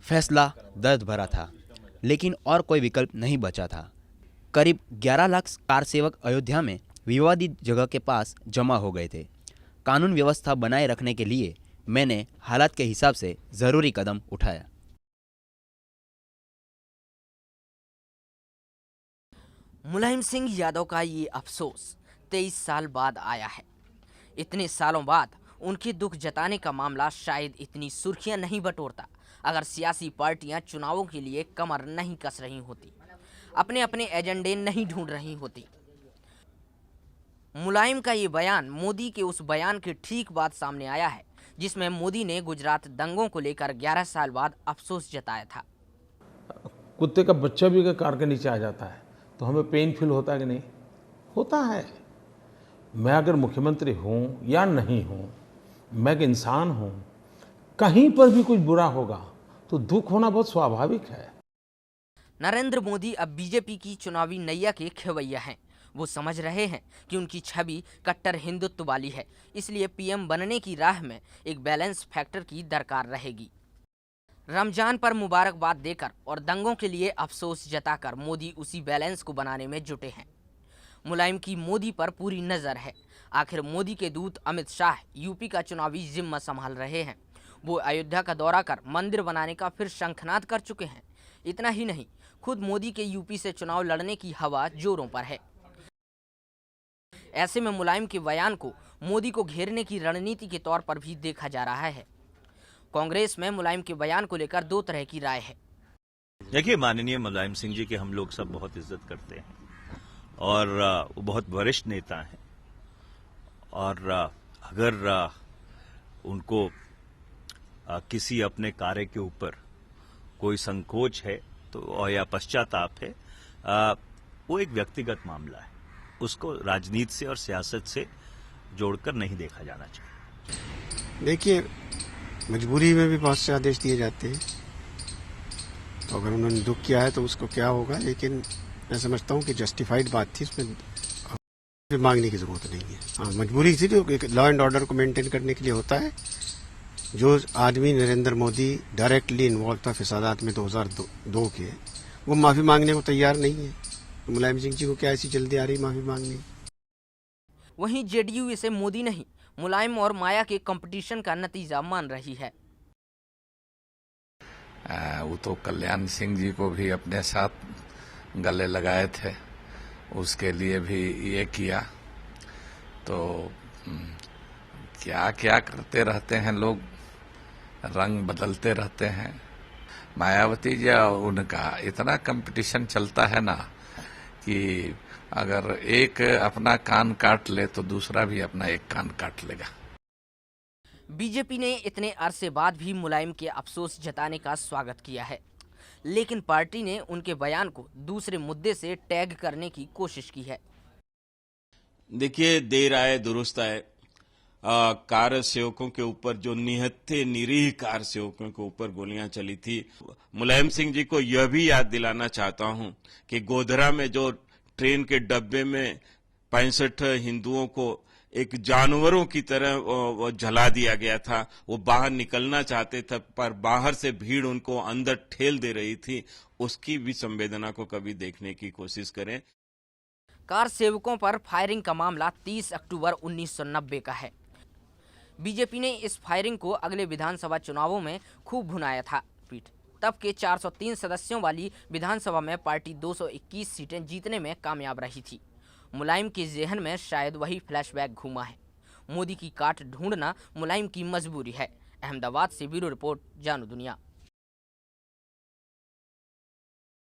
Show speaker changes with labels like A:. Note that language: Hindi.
A: फैसला दर्द भरा था, लेकिन और कोई विकल्प नहीं बचा था। करीब 11 लाख कार सेवक अयोध्या में विवादित जगह के पास जमा हो गए थे। कानून व्यवस्था बनाए रखने के लिए मैंने हालात के हिसाब से ज़रूरी कदम उठाया।
B: मुलायम सिंह यादव का ये अफसोस 23 साल बाद आया है। इतने सालों बाद उनके दुख जताने का मामला शायद इतनी सुर्खियां नहीं बटोरता अगर सियासी पार्टियां चुनावों के लिए कमर नहीं कस रही होती, अपने अपने एजेंडे नहीं ढूंढ रही होती। मुलायम का ये बयान मोदी के उस बयान के ठीक बाद सामने आया है जिसमें मोदी ने गुजरात दंगों को लेकर 11 साल बाद अफसोस जताया था।
C: कुत्ते का बच्चा भी अगर कार के नीचे आ जाता है तो हमें पेन फील होता है कि नहीं? होता है। मैं अगर मुख्यमंत्री हूँ या नहीं हूँ, मैं एक इंसान हूँ, कहीं पर भी कुछ बुरा होगा तो दुख होना बहुत स्वाभाविक है।
B: नरेंद्र मोदी अब बीजेपी की चुनावी नैया के खेवैया हैं। वो समझ रहे हैं कि उनकी छवि कट्टर हिंदुत्व वाली है, इसलिए पीएम बनने की राह में एक बैलेंस फैक्टर की दरकार रहेगी। रमजान पर मुबारकबाद देकर और दंगों के लिए अफसोस जताकर मोदी उसी बैलेंस को बनाने में जुटे हैं। मुलायम की मोदी पर पूरी नज़र है। आखिर मोदी के दूत अमित शाह यूपी का चुनावी जिम्मा संभाल रहे हैं। वो अयोध्या का दौरा कर मंदिर बनाने का फिर शंखनाद कर चुके हैं। इतना ही नहीं, खुद मोदी के यूपी से चुनाव लड़ने की हवा जोरों पर है। ऐसे में मुलायम के बयान को मोदी को घेरने की रणनीति के तौर पर भी देखा जा रहा है। कांग्रेस में मुलायम के बयान को लेकर दो तरह की राय है।
D: देखिए, माननीय मुलायम सिंह जी की हम लोग सब बहुत इज्जत करते हैं और वो बहुत वरिष्ठ नेता हैं और अगर उनको किसी अपने कार्य के ऊपर कोई संकोच है तो या पश्चाताप है, वो एक व्यक्तिगत मामला है। उसको राजनीति से और सियासत से जोड़कर नहीं देखा जाना चाहिए।
E: देखिए, मजबूरी में भी बहुत से आदेश दिए जाते हैं, तो अगर उन्होंने दुख किया है तो उसको क्या होगा, लेकिन मैं समझता हूँ कि जस्टिफाइड बात थी, उसमें मांगने की जरूरत नहीं है। हाँ, मजबूरी थी, जो लॉ एंड ऑर्डर को मेंटेन करने के लिए होता है। जो आदमी नरेंद्र मोदी डायरेक्टली इन्वॉल्व था फिसादात में 2002 के, वो माफी मांगने को तैयार नहीं है। तो मुलायम सिंह जी को क्या ऐसी जल्दी आ रही माफी मांगनी?
B: वहीं जेडीयू इसे मोदी नहीं, मुलायम और माया के कंपटीशन का नतीजा मान रही है।
F: वो तो कल्याण सिंह जी को भी अपने साथ गले लगाए थे, उसके लिए भी ये किया। तो क्या क्या करते रहते हैं लोग, रंग बदलते रहते हैं। मायावती जी और उनका इतना कंपटीशन चलता है ना कि अगर एक अपना कान काट ले तो दूसरा भी अपना एक कान काट लेगा।
B: बीजेपी ने इतने अरसे बाद भी मुलायम के अफसोस जताने का स्वागत किया है, लेकिन पार्टी ने उनके बयान को दूसरे मुद्दे से टैग करने की कोशिश की है।
G: देखिए, देर आए दुरुस्त आए। कार सेवकों के ऊपर जो निहत्थे निरीह कार सेवकों के ऊपर गोलियां चली थी, मुलायम सिंह जी को यह भी याद दिलाना चाहता हूं कि गोधरा में जो ट्रेन के डब्बे में 65 हिंदुओं को एक जानवरों की तरह जला दिया गया था। वो बाहर निकलना चाहते थे पर बाहर से भीड़ उनको अंदर ठेल दे रही थी। उसकी भी संवेदना को कभी देखने की कोशिश करें।
B: कार सेवकों पर फायरिंग का मामला 30 अक्टूबर 1990 का है। बीजेपी ने इस फायरिंग को अगले विधानसभा चुनावों में खूब भुनाया था। तब के 403 सदस्यों वाली विधानसभा में पार्टी 221 सीटें जीतने में कामयाब रही थी। मुलायम के ज़हन में शायद वही फ्लैशबैक घूमा है। मोदी की काट ढूंढना मुलायम की मजबूरी है। अहमदाबाद से ब्यूरो रिपोर्ट, जानू दुनिया।